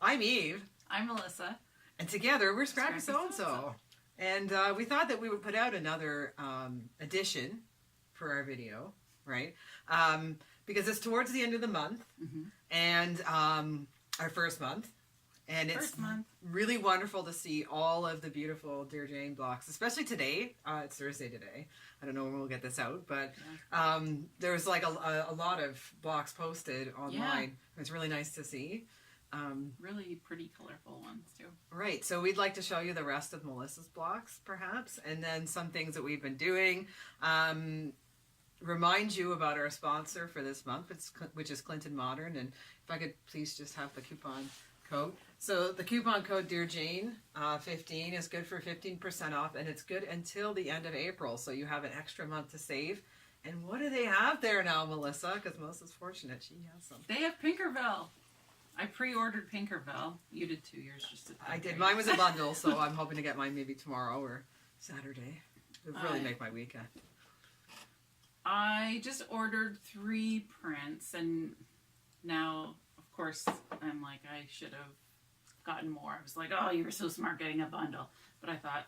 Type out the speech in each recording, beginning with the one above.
I'm Eve. I'm Melissa. And together we're Scrappy So-and-So. And we thought that we would put out another edition for our video, right? Because it's towards the end of the month and our first month. And it's really wonderful to see all of the beautiful Dear Jane blocks, especially today. It's Thursday today. I don't know when we'll get this out, but there's like a lot of blocks posted online. Yeah. It's really nice to see. Really pretty, colorful ones too. Right. So we'd like to show you the rest of Melissa's blocks, perhaps, and then some things that we've been doing. Remind you about our sponsor for this month, which is Clinton Modern. And if I could please just have the coupon code. So the coupon code Dear Jane 15 is good for 15% off, and it's good until the end of April. So you have an extra month to save. And what do they have there now, Melissa? Because Melissa's fortunate; she has some. They have Pinkerville. I pre-ordered Pinkerville. You did too. Yours just did. I did. Mine was a bundle, so I'm hoping to get mine maybe tomorrow or Saturday. It would really make my weekend. I just ordered 3 prints, and now, of course, I'm like, I should have gotten more. I was like, oh, you were so smart getting a bundle. But I thought,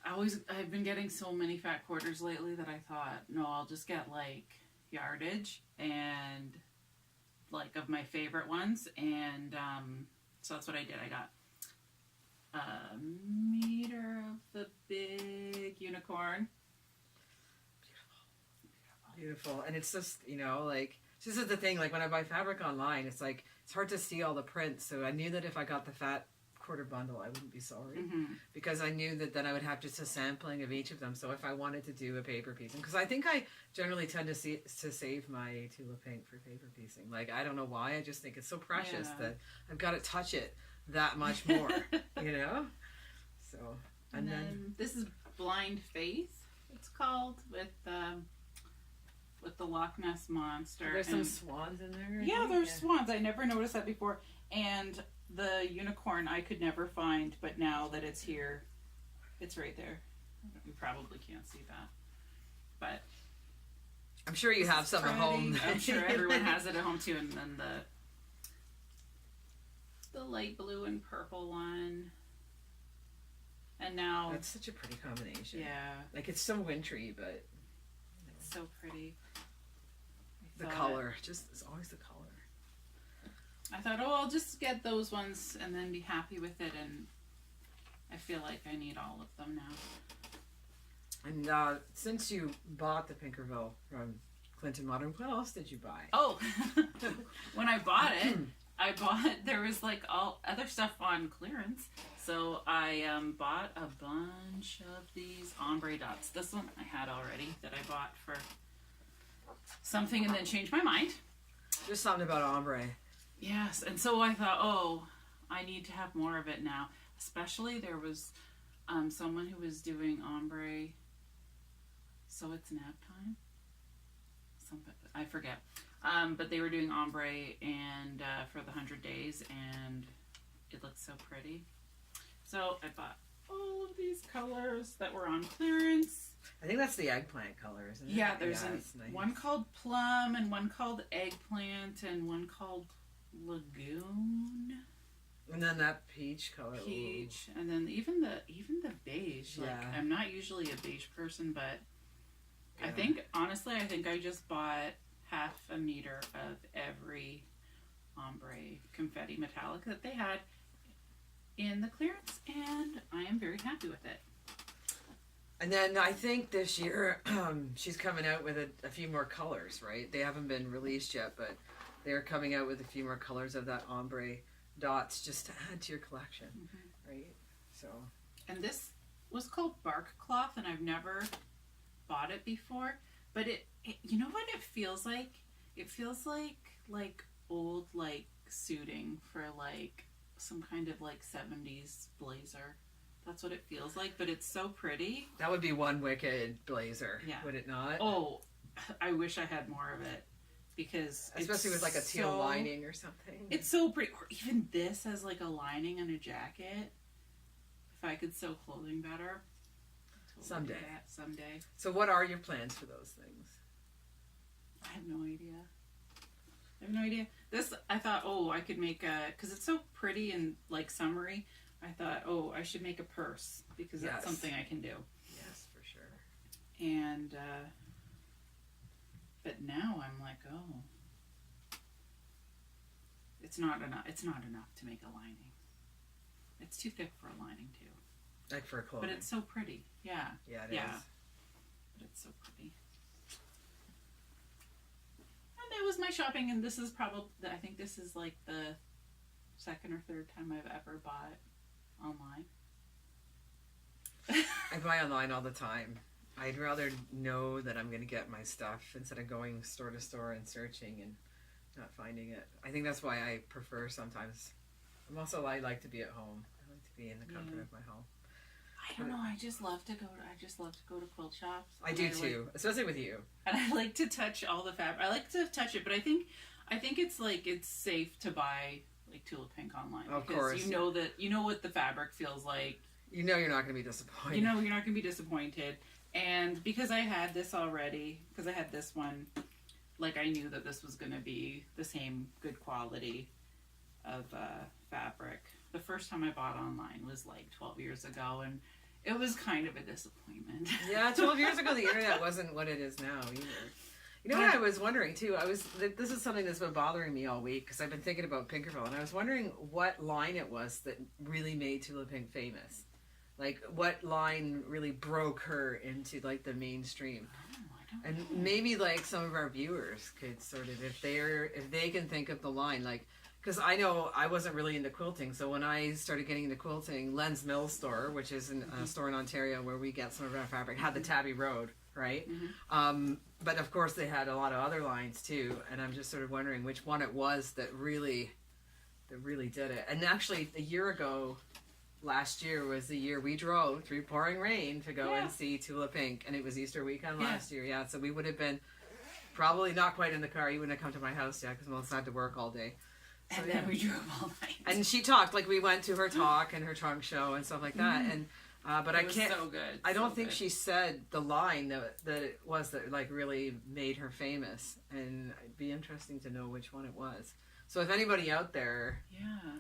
I've been getting so many fat quarters lately that I thought, no, I'll just get like yardage and like of my favorite ones, and so that's what I did. I got a meter of the big unicorn. Beautiful. And it's just, you know, like, this is the thing, like when I buy fabric online, it's like, it's hard to see all the prints, so I knew that if I got the fat quarter bundle, I wouldn't be sorry, because I knew that then I would have just a sampling of each of them. So if I wanted to do a paper piecing, because I think I generally tend to save my Tula pink for paper piecing. Like, I don't know why, I just think it's so precious that I've got to touch it that much more, you know? So, and then this is Blind Faith, it's called, with the Loch Ness Monster. There's some swans in there. Yeah, there's swans. I never noticed that before. And the unicorn I could never find, but now that it's here, it's right there. You probably can't see that, but I'm sure you have some at home. I'm sure everyone has it at home too. And then the light blue and purple one, and now that's such a pretty combination. Yeah, like it's so wintry, but it's so pretty. The color, just it's always the color. I thought, oh, I'll just get those ones and then be happy with it, and I feel like I need all of them now. And since you bought the Pinkerville from Clinton Modern, what else did you buy? Oh, when I bought it, there was like all other stuff on clearance, so I bought a bunch of these ombre dots. This one I had already that I bought for something and then changed my mind. Just something about ombre. Yes, and so I thought, oh, I need to have more of it now. Especially there was someone who was doing ombre, so it's nap time. I forget. But they were doing ombre and for the 100 days, and it looked so pretty. So I bought all of these colors that were on clearance. I think that's the eggplant color, isn't it? Yeah, there's one called plum and one called eggplant and one called lagoon. And then that peach color. Peach. Ooh. And then even the beige. Yeah. Like, I'm not usually a beige person, but yeah. I think I just bought half a meter of every ombre confetti metallic that they had in the clearance, and I am very happy with it. And then I think this year she's coming out with a few more colors, right? They haven't been released yet, but they're coming out with a few more colors of that ombre dots just to add to your collection, right? So. And this was called Bark Cloth, and I've never bought it before, but it you know what it feels like? It feels like old like suiting for like some kind of like 70s blazer. That's what it feels like, but it's so pretty. That would be one wicked blazer, would it not? Oh, I wish I had more of it, because especially with like a teal lining or something. It's so pretty. Or even this has like a lining and a jacket. If I could sew clothing better. Someday. Someday. So what are your plans for those things? I have no idea. I have no idea. This, I thought, oh, I could make a, because it's so pretty and like summery. I thought, oh, I should make a purse because that's something I can do. Yes, for sure. And, but now I'm like, oh, it's not enough. It's not enough to make a lining. It's too thick for a lining too. Like for a clothing. But it's so pretty. Yeah. Yeah, it is. But it's so pretty. And that was my shopping, and this is probably, I think this is like the second or third time I've ever bought online. I buy online all the time. I'd rather know that I'm going to get my stuff instead of going store to store and searching and not finding it. I think that's why I prefer sometimes. I like to be at home. I like to be in the comfort of my home. I don't know. I just love to go to quilt shops. I do too, especially with you. And I like to touch all the fabric. I like to touch it, but I think it's like it's safe to buy like Tulip Pink online Of because course. you know what the fabric feels like. You know you're not going to be disappointed. You know you're not going to be disappointed. And because I had this already, because I had this one, like I knew that this was going to be the same good quality of fabric. The first time I bought online was like 12 years ago, and it was kind of a disappointment. Yeah, 12 years ago the internet wasn't what it is now either. You know what I was wondering too? This is something that's been bothering me all week because I've been thinking about Pinkerville, and I was wondering what line it was that really made Tulip Pink famous. Like what line really broke her into like the mainstream. And maybe like some of our viewers could sort of, if they can think of the line, like, because I know I wasn't really into quilting, so when I started getting into quilting, Len's Mill store, which is a store in Ontario where we get some of our fabric, had the Tabby Road, right? But of course they had a lot of other lines too, and I'm just sort of wondering which one it was that really did it. And actually, a year ago, last year was the year we drove through pouring rain to go and see Tulip Pink, and it was Easter weekend last year. Yeah, so we would have been probably not quite in the car. You wouldn't have come to my house yet because Melissa had to work all day. So, and then we drove all night. And she talked, like we went to her talk and her trunk show and stuff like that. And but I can't. So good. I don't think she said the line that it was that like really made her famous. And it'd be interesting to know which one it was. So if anybody out there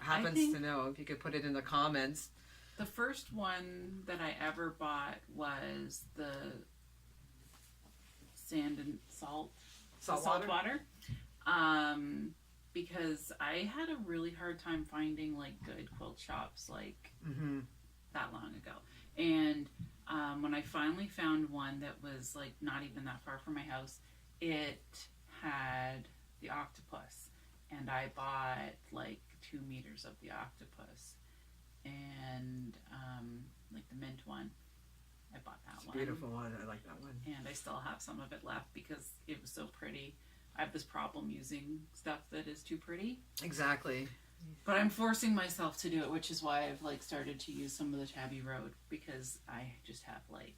happens to know, if you could put it in the comments. The first one that I ever bought was the sand and salt water. Because I had a really hard time finding like good quilt shops like that long ago. And when I finally found one that was like not even that far from my house, it had the octopus. And I bought like 2 meters of the octopus, and like the mint one. I bought that one. Beautiful one. I like that one. And I still have some of it left because it was so pretty. I have this problem using stuff that is too pretty. Exactly. But I'm forcing myself to do it, which is why I've like started to use some of the Tabby Road because I just have like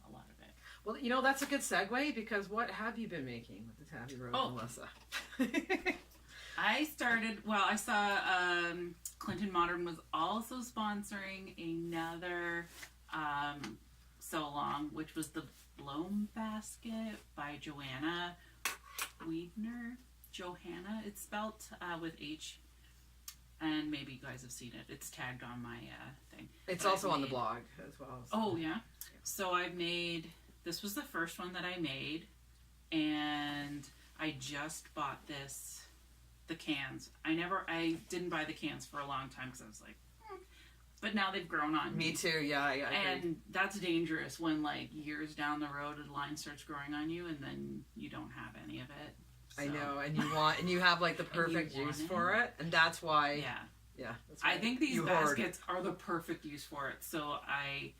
a lot of it. Well, you know, that's a good segue because what have you been making with the Tabby Road, Melissa? I saw Clinton Modern was also sponsoring another sew along, which was the Bloom Basket by Joanna Wiedner. Johanna, it's spelt with H, and maybe you guys have seen it. It's tagged on my thing. It's also on the blog as well. So. Oh, yeah? So this was the first one that I made, and I just bought the cans. I didn't buy the cans for a long time because I was like, but now they've grown on me. Me too, yeah. I and that's dangerous when like years down the road a line starts growing on you and then you don't have any of it. So. I know, and you have like the perfect use for it, and that's why. Yeah. That's why I think these baskets are the perfect use for it. So I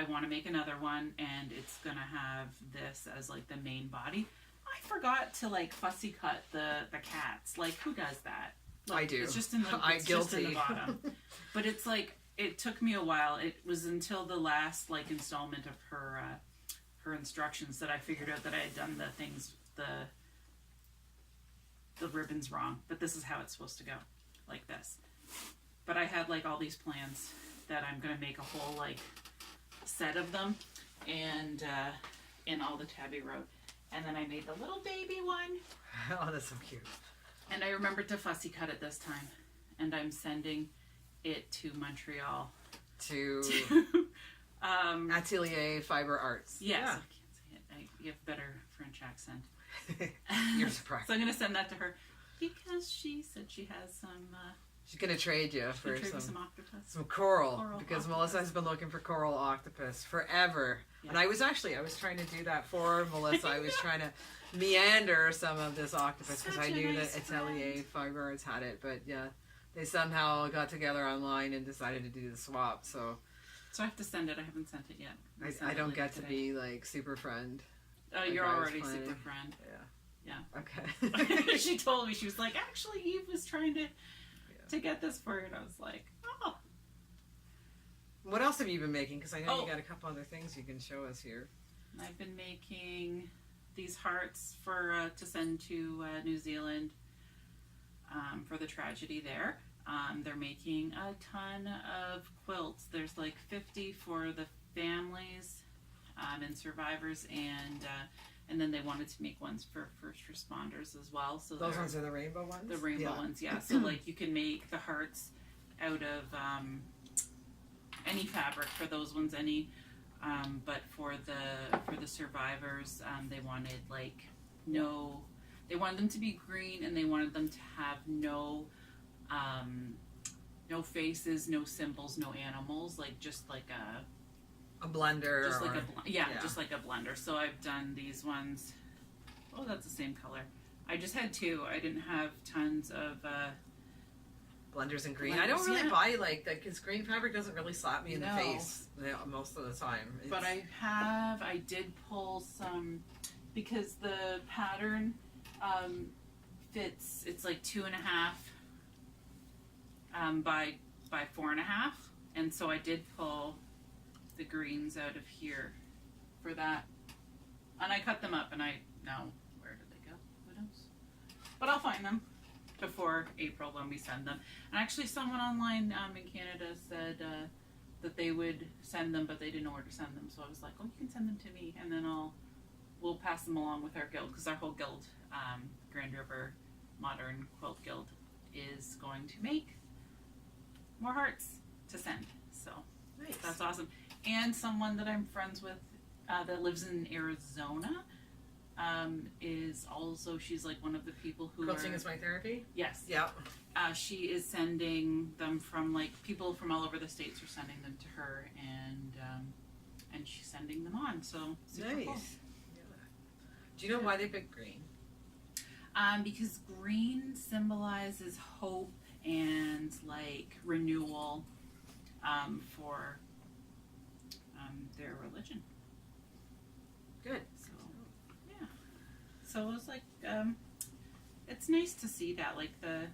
want to make another one, and it's gonna have this as like the main body. I forgot to like fussy cut the cats. Like, who does that? Look, I do. It's just in the just in the bottom. But it's like it took me a while. It was until the last like installment of her instructions that I figured out that I had done the ribbons wrong. But this is how it's supposed to go, like this. But I had like all these plans that I'm gonna make a whole like set of them, and in all the Tabby Road. And then I made the little baby one. Oh, that's so cute. And I remembered to fussy cut it this time. And I'm sending it to Montreal. To Atelier Fiber Arts. Yes. Yeah. I can't say it. You have better French accent. You're surprised. So I'm going to send that to her because she said she has some... She's going to trade you for some octopus. some coral because octopus. Melissa has been looking for coral octopus forever. Yeah. And I was trying to do that for Melissa. I was trying to meander some of this octopus because I knew that Atelier Fiber Arts had it. But yeah, they somehow got together online and decided to do the swap. So I have to send it. I haven't sent it yet. I don't get to be like super friend. Oh, like you're already super friend. Yeah. Okay. She told me, she was like, actually, Eve was trying to get this for you. And I was like, oh. What else have you been making? Because I know you Oh. got a couple other things you can show us here. I've been making these hearts for to send to New Zealand for the tragedy there. They're making a ton of quilts. There's like 50 for the families and survivors, and then they wanted to make ones for first responders as well. So those ones are the rainbow ones? The rainbow ones, yeah. So like you can make the hearts out of any fabric for those ones, but for the survivors, they wanted they wanted them to be green, and they wanted them to have no faces, no symbols, no animals, like just like a blender. Just like just like a blender. So I've done these ones. Oh, that's the same color. I just had two. I didn't have tons of blenders in green. Blenders, I don't really buy like that because green fabric doesn't really slap me in the No. face most of the time. But I did pull some because the pattern fits. It's like 2.5 by 4.5, and so I did pull the greens out of here for that, and I cut them up, and I know where did they go? Who knows? But I'll find them before April when we send them. And actually, someone online in Canada said that they would send them, but they didn't know where to send them. So I was like, "Oh, you can send them to me, and then we'll pass them along with our guild, because our whole guild, Grand River Modern Quilt Guild, is going to make more hearts to send." So nice. That's awesome. And someone that I'm friends with that lives in Arizona is also, she's like one of the people who Quilting is my therapy? Yes. Yeah. She is sending them from, like, people from all over the states are sending them to her, and she's sending them on. So super nice. Cool. Yeah. Do you know why they picked green? Because green symbolizes hope and like renewal for their religion. Good. So yeah. So it was like it's nice to see that, like the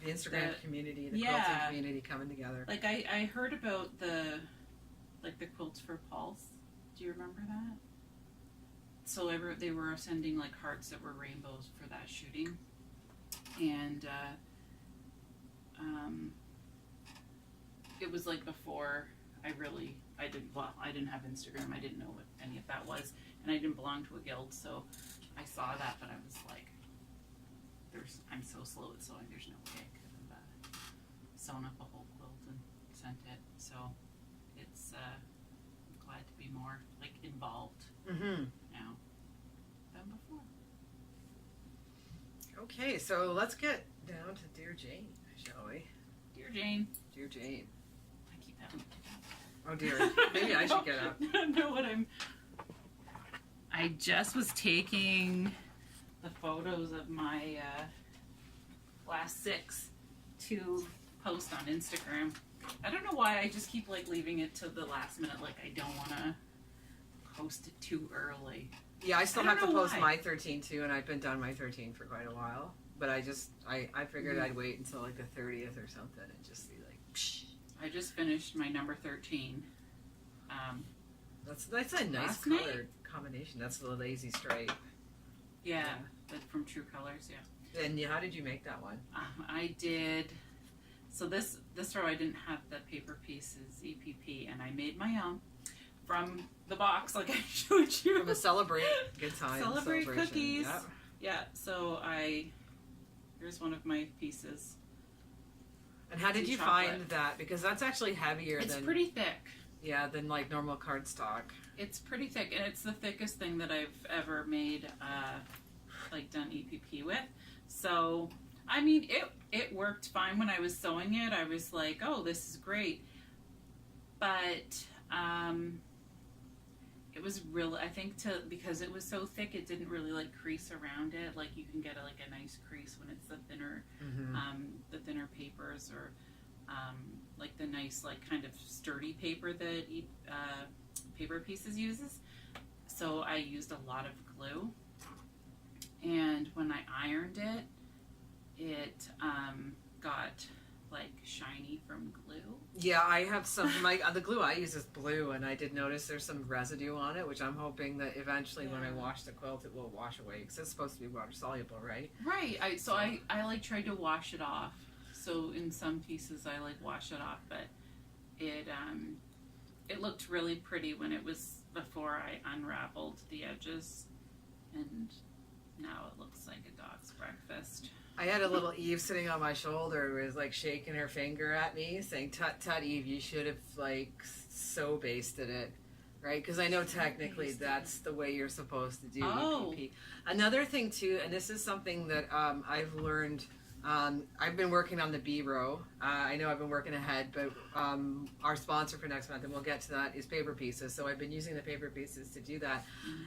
Instagram community, the quilting community coming together. Like I heard about the quilts for Pulse. Do you remember that? So they were sending like hearts that were rainbows for that shooting, and it was like before I didn't have Instagram. I didn't know what any of that was, and I didn't belong to a guild, so I saw that, but I was like, I'm so slow at sewing. There's no way I could have sewn up a whole quilt and sent it. So it's glad to be more like involved now than before. Okay, so let's get down to Dear Jane, shall we? Dear Jane. Dear Jane. I keep having to get up. Oh dear. Maybe I should get up. I know what I just was taking the photos of my last 6 to post on Instagram. I don't know why I just keep like leaving it to the last minute. Like I don't want to post it too early. Yeah, I still have to know post why. my 13 too, and I've been done my 13 for quite a while. But I figured I'd wait until like the 30th or something and just be like, psh. I just finished my number 13. That's a nice Last color night? combination. That's the lazy stripe. Yeah, but from True Colors, yeah. And how did you make that one? I did. So this row I didn't have the paper pieces EPP, and I made my own from the box, like I showed you. From a celebrate good time. Celebrate celebration. cookies. Yep. Yeah, so here's one of my pieces. And how did Tea you chocolate. find that? Because that's actually heavier It's than pretty thick. than like normal cardstock. It's pretty thick, and it's the thickest thing that I've ever made, like done EPP with. So, I mean, it worked fine when I was sewing it. I was like, oh, this is great. But it was really, I think because it was so thick, it didn't really like crease around it. Like you can get a nice crease when it's the thinner papers, or like the nice like kind of sturdy paper that Paper Pieces uses. So I used a lot of glue, and when I ironed it, it got like shiny from glue. Yeah, I have some. The glue I use is blue, and I did notice there's some residue on it, which I'm hoping that eventually when I wash the quilt, it will wash away, because it's supposed to be water soluble, right? Right. I like tried to wash it off. So in some pieces I like wash it off, but it looked really pretty when it was before I unraveled the edges, and now it looks like a dog's breakfast. I had a little Eve sitting on my shoulder who was like shaking her finger at me, saying, "Tut tut, Eve, you should have like so basted it." Right? Because I know technically that's the way you're supposed to do EPP. Another thing too, and this is something that I've learned. I've been working on the B row. I know I've been working ahead, but our sponsor for next month, and we'll get to that, is Paper Pieces. So I've been using the Paper Pieces to do that.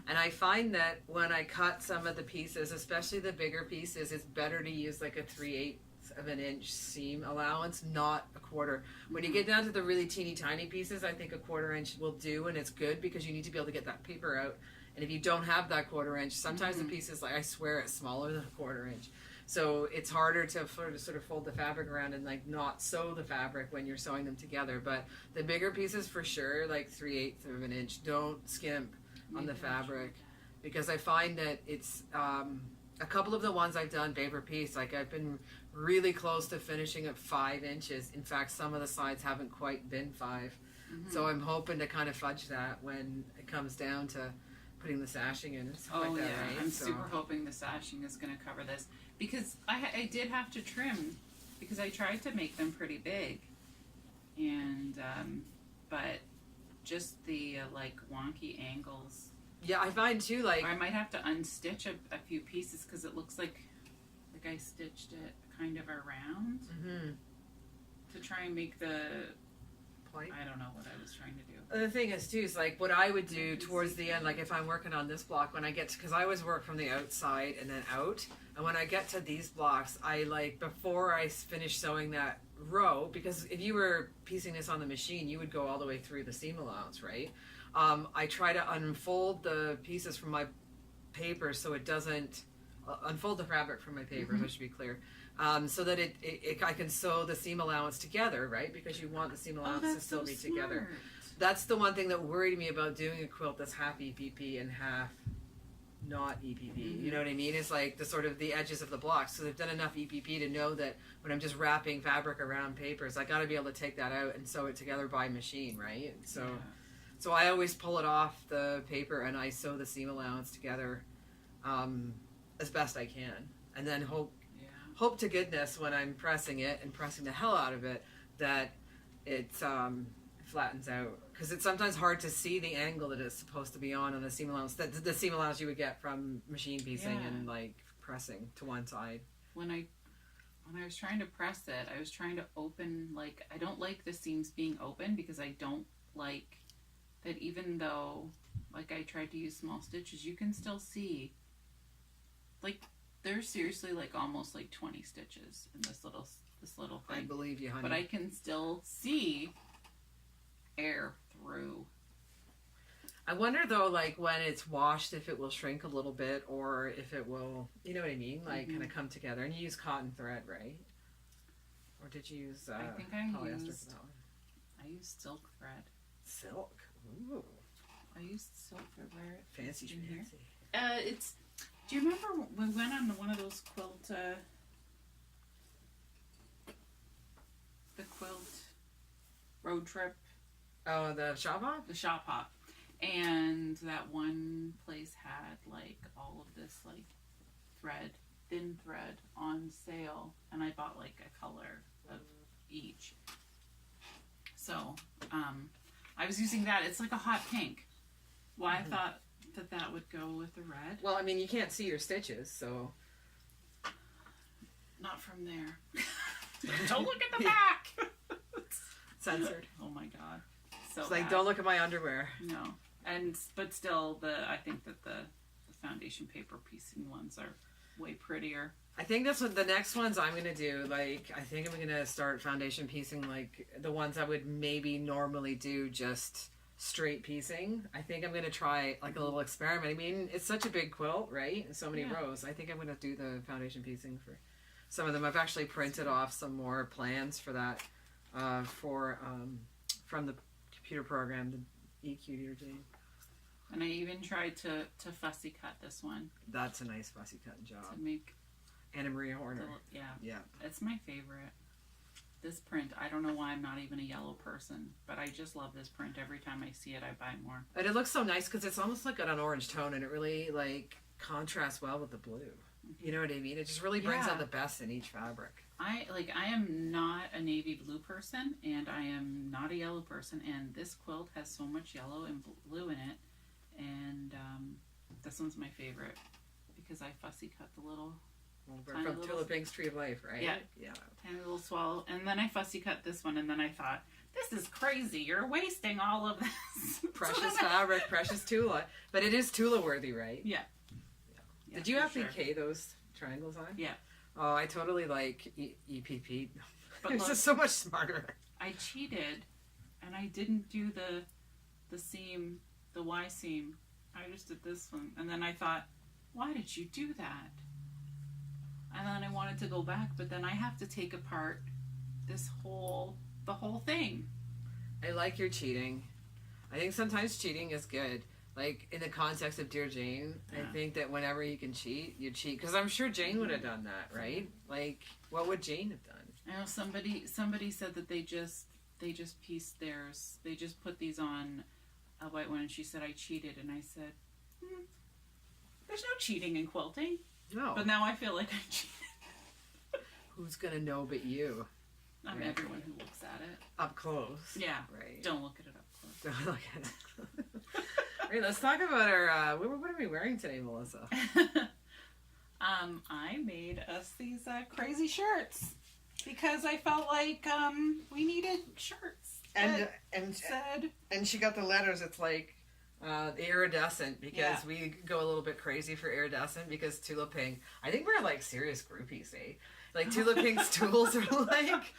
And I find that when I cut some of the pieces, especially the bigger pieces, it's better to use like a 3/8 of an inch seam allowance, not a quarter. When you get down to the really teeny tiny pieces, I think a 1/4 inch will do, and it's good because you need to be able to get that paper out. And if you don't have that 1/4 inch, sometimes the pieces, like I swear, it's smaller than a 1/4 inch. So it's harder to sort of fold the fabric around and like not sew the fabric when you're sewing them together. But the bigger pieces for sure, like 3/8 of an inch, don't skimp on the fabric, because I find that it's a couple of the ones I've done Paper Piece, like I've been really close to finishing at 5 inches. In fact, some of the sides haven't quite been 5. So I'm hoping to kind of fudge that when it comes down to putting the sashing in and stuff like that. Right? I'm super hoping the sashing is going to cover this, because I did have to trim, because I tried to make them pretty big, and but just the like wonky angles. Yeah, I find too, like, or I might have to unstitch a few pieces, because it looks like I stitched it kind of around to try and make the point. I don't know what I was trying to do. The thing is too, is like what I would do towards the end, like if I'm working on this block, when I get to, because I always work from the outside and then out, and when I get to these blocks, I like, before I finish sewing that row, because if you were piecing this on the machine, you would go all the way through the seam allowance, right? I try to unfold the pieces from my paper so it doesn't unfold the fabric from my paper, I should be clear, so that I can sew the seam allowance together, right? Because you want the seam allowance to still be together. That's the one thing that worried me about doing a quilt that's half EPP and half not EPP. You know what I mean? It's like the sort of the edges of the blocks. So they've done enough EPP to know that when I'm just wrapping fabric around papers, I got to be able to take that out and sew it together by machine, right? So I always pull it off the paper and I sew the seam allowance together as best I can, and then hope to goodness when I'm pressing it and pressing the hell out of it that it flattens out, because it's sometimes hard to see the angle that it's supposed to be on the seam allowance, the seam allowance you would get from machine piecing and like pressing to one side. When I was trying to press it, I was trying to open, like, I don't like the seams being open, because I don't like that, even though like I tried to use small stitches, you can still see, like, there's seriously like almost like 20 stitches in this little thing. I believe you, honey. But I can still see air through. I wonder though, like when it's washed, if it will shrink a little bit, or if it will, you know what I mean, like kind of come together. And you use cotton thread, right? Or did you use I think I polyester used for that one? I used silk thread. Silk. Ooh. I used silk thread. Where Fancy here? schmancy. It's. Do you remember we went on one of those quilt? The quilt road trip. Oh, the shop hop? The shop hop. And that one place had like all of this like thin thread on sale, and I bought like a color of each. So I was using that. It's like a hot pink. Well, I thought that would go with the red. Well, I mean, you can't see your stitches, so. Not from there. Don't look at the back. Censored. Oh my god. So It's like, bad. don't look at my underwear. No. But still, I think that the foundation paper piecing ones are way prettier. I think that's what the next ones I'm going to do. Like, I think I'm going to start foundation piecing, like, the ones I would maybe normally do just straight piecing. I think I'm going to try, like, a little experiment. I mean, it's such a big quilt, right? And so many rows. I think I'm going to do the foundation piecing for some of them. I've actually printed off some more plans for that from the computer program, the EQ Dear Jane. And I even tried to fussy cut this one. That's a nice fussy cutting job. To make Anna Maria Horner. Yeah. It's my favorite. This print, I don't know why I'm not even a yellow person, but I just love this print. Every time I see it, I buy more. And it looks so nice because it's almost like got an orange tone, and it really like contrasts well with the blue. You know what I mean? It just really brings out the best in each fabric. I am not a navy blue person, and I am not a yellow person, and this quilt has so much yellow and blue in it, and this one's my favorite because I fussy cut the little From Tula Pink's Tree of Life, right? Yeah. Yeah. tiny little swallow, and then I fussy cut this one, and then I thought, this is crazy, you're wasting all of this. Precious fabric, precious Tula. But it is Tula worthy, right? Yeah. Did you applique those triangles on? Yeah. Oh, I totally like EPP. But It's just so much smarter. I cheated, and I didn't do the seam, the Y seam. I just did this one, and then I thought, why did you do that? And then I wanted to go back, but then I have to take apart the whole thing. I like your cheating. I think sometimes cheating is good. Like, in the context of Dear Jane, I think that whenever you can cheat, you cheat. Because I'm sure Jane would have done that, right? Like, what would Jane have done? I know somebody said that they just pieced theirs. They just put these on a white one, and she said, I cheated. And I said, there's no cheating in quilting. No. But now I feel like I cheated. Who's going to know but you? I'm everyone who looks at it. Up close. Yeah. Right. Don't look at it up close. Don't look at it. All right, let's talk about our, what are we wearing today, Melissa? I made us these crazy shirts because I felt like we needed shirts. And she got the letters. It's like iridescent because we go a little bit crazy for iridescent because Tula Pink. I think we're like serious groupies, eh? Like Tula Pink's tools are like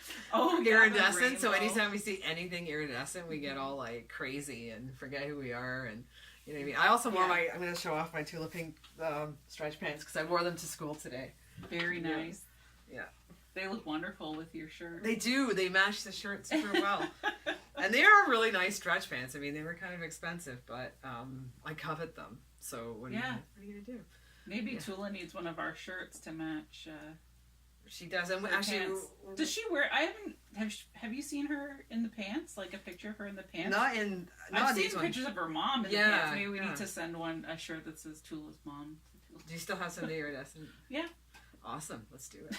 iridescent. So anytime we see anything iridescent, we get all like crazy and forget who we are. And you know what I mean. I also wore I'm going to show off my Tula Pink stretch pants because I wore them to school today. Very nice. Yeah. They look wonderful with your shirt. They do. They match the shirt super well. And they are really nice stretch pants. I mean, they were kind of expensive, but I covet them. So what are you going to do? Maybe Tula needs one of our shirts to match. She does. And actually, does she wear? I haven't. Have you seen her in the pants? Like a picture of her in the pants? I've seen pictures of her mom in the pants. Maybe we need to send a shirt that says Tula's mom. Do you still have some iridescent? Yeah. Awesome. Let's do it.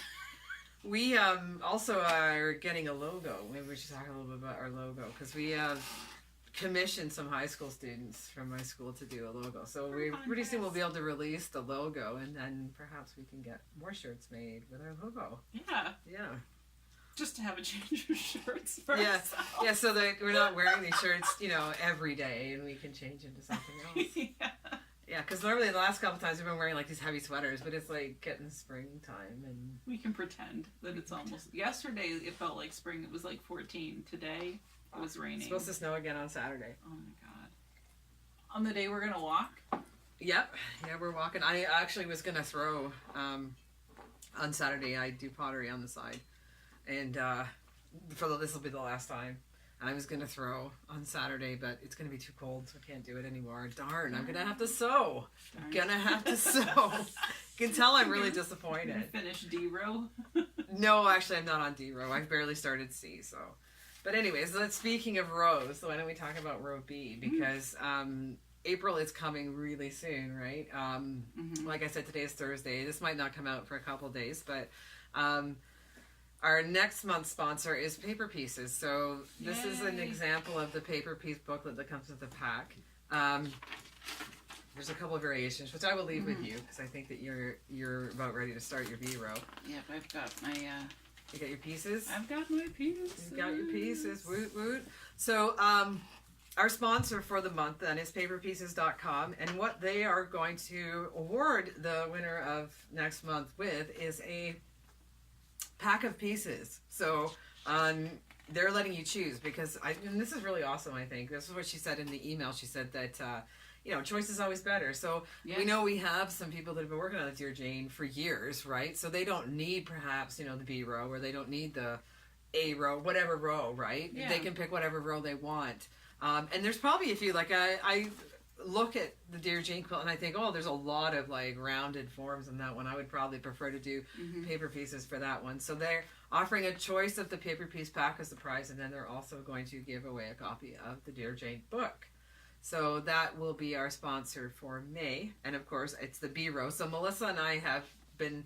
We also are getting a logo. Maybe we should talk a little bit about our logo because we have commissioned some high school students from my school to do a logo. So we pretty soon we'll be able to release the logo, and then perhaps we can get more shirts made with our logo. Yeah. Yeah. Just to have a change of shirts for ourselves. Yeah, so that we're not wearing these shirts, every day, and we can change into something else. Yeah, because normally the last couple times we've been wearing like these heavy sweaters, but it's like getting springtime and we can pretend that it's almost. Yesterday it felt like spring. It was like 14. Today it was raining. It's supposed to snow again on Saturday. Oh my god! On the day we're gonna walk. Yep. Yeah, we're walking. I actually was gonna throw on Saturday. I do pottery on the side, and this will be the last time. I was going to throw on Saturday, but it's going to be too cold, so I can't do it anymore. Darn, I'm going to have to sew. You can tell I'm really disappointed. Finish D row? No, actually, I'm not on D row. I've barely started C, so But anyways, speaking of rows, why don't we talk about row B? Because April is coming really soon, right? Like I said, today is Thursday. This might not come out for a couple of days, but our next month's sponsor is Paper Pieces. So this is an example of the Paper Piece booklet that comes with the pack. There's a couple of variations, which I will leave with you because I think that you're about ready to start your B row. Yep, I've got my. You got your pieces? I've got my pieces. You've got your pieces. Woot woot. So our sponsor for the month then is paperpieces.com, and what they are going to award the winner of next month with is a pack of pieces. So they're letting you choose because and this is really awesome. I think this is what she said in the email. She said that choice is always better. So we know we have some people that have been working on the Dear Jane for years, right? So they don't need perhaps the B row, or they don't need the A row, whatever row, right? Yeah. They can pick whatever row they want. And there's probably a few, like I look at the Dear Jane quilt and I think, there's a lot of like rounded forms in that one. I would probably prefer to do Paper Pieces for that one. So they're offering a choice of the Paper Piece pack as the prize, and then they're also going to give away a copy of the Dear Jane book. So that will be our sponsor for May. And of course, it's the B row. So Melissa and I have been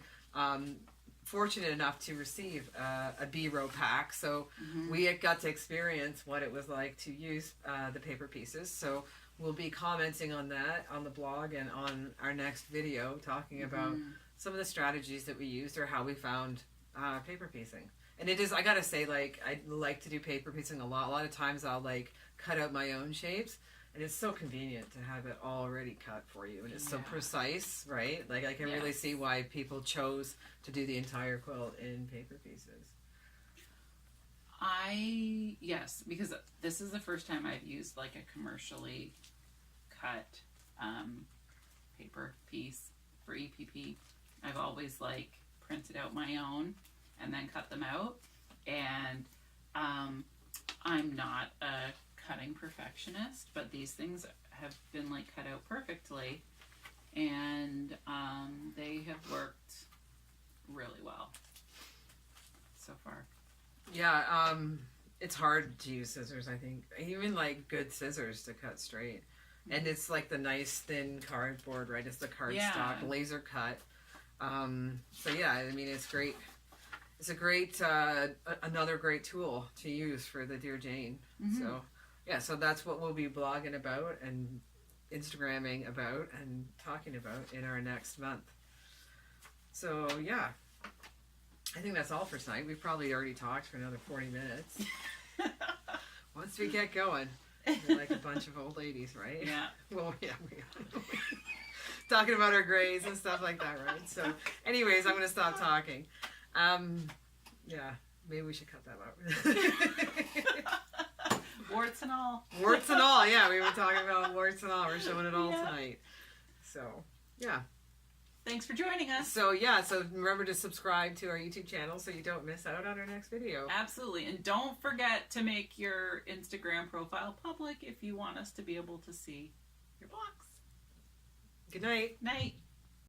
fortunate enough to receive a B row pack. So we got to experience what it was like to use the Paper Pieces. So we'll be commenting on that on the blog and on our next video, talking about some of the strategies that we used or how we found paper piecing. And it is, I gotta say, like, I like to do paper piecing a lot. A lot of times I'll like cut out my own shapes. And it's so convenient to have it already cut for you. And it's so precise, right? Like, I can really see why people chose to do the entire quilt in Paper Pieces. Yes, because this is the first time I've used like a commercially cut paper piece for EPP. I've always like printed out my own and then cut them out. And I'm not a cutting perfectionist, but these things have been like cut out perfectly, and they have worked really well so far. Yeah, it's hard to use scissors, I think. Even like good scissors to cut straight. And it's like the nice thin cardboard, right? It's the cardstock laser cut. So yeah, I mean, it's great. It's a great another great tool to use for the Dear Jane. So yeah, so that's what we'll be blogging about and Instagramming about and talking about in our next month. So yeah, I think that's all for tonight. We've probably already talked for another 40 minutes. Once we get going, we're like a bunch of old ladies, right? Yeah. Well, yeah, we are. Talking about our grays and stuff like that, right? So anyways, I'm going to stop talking. Yeah, maybe we should cut that out. Warts and all. Warts and all, yeah. We were talking about warts and all. We're showing it all tonight. So, yeah. Thanks for joining us. So remember to subscribe to our YouTube channel so you don't miss out on our next video. Absolutely. And don't forget to make your Instagram profile public if you want us to be able to see your blocks. Good night. Night.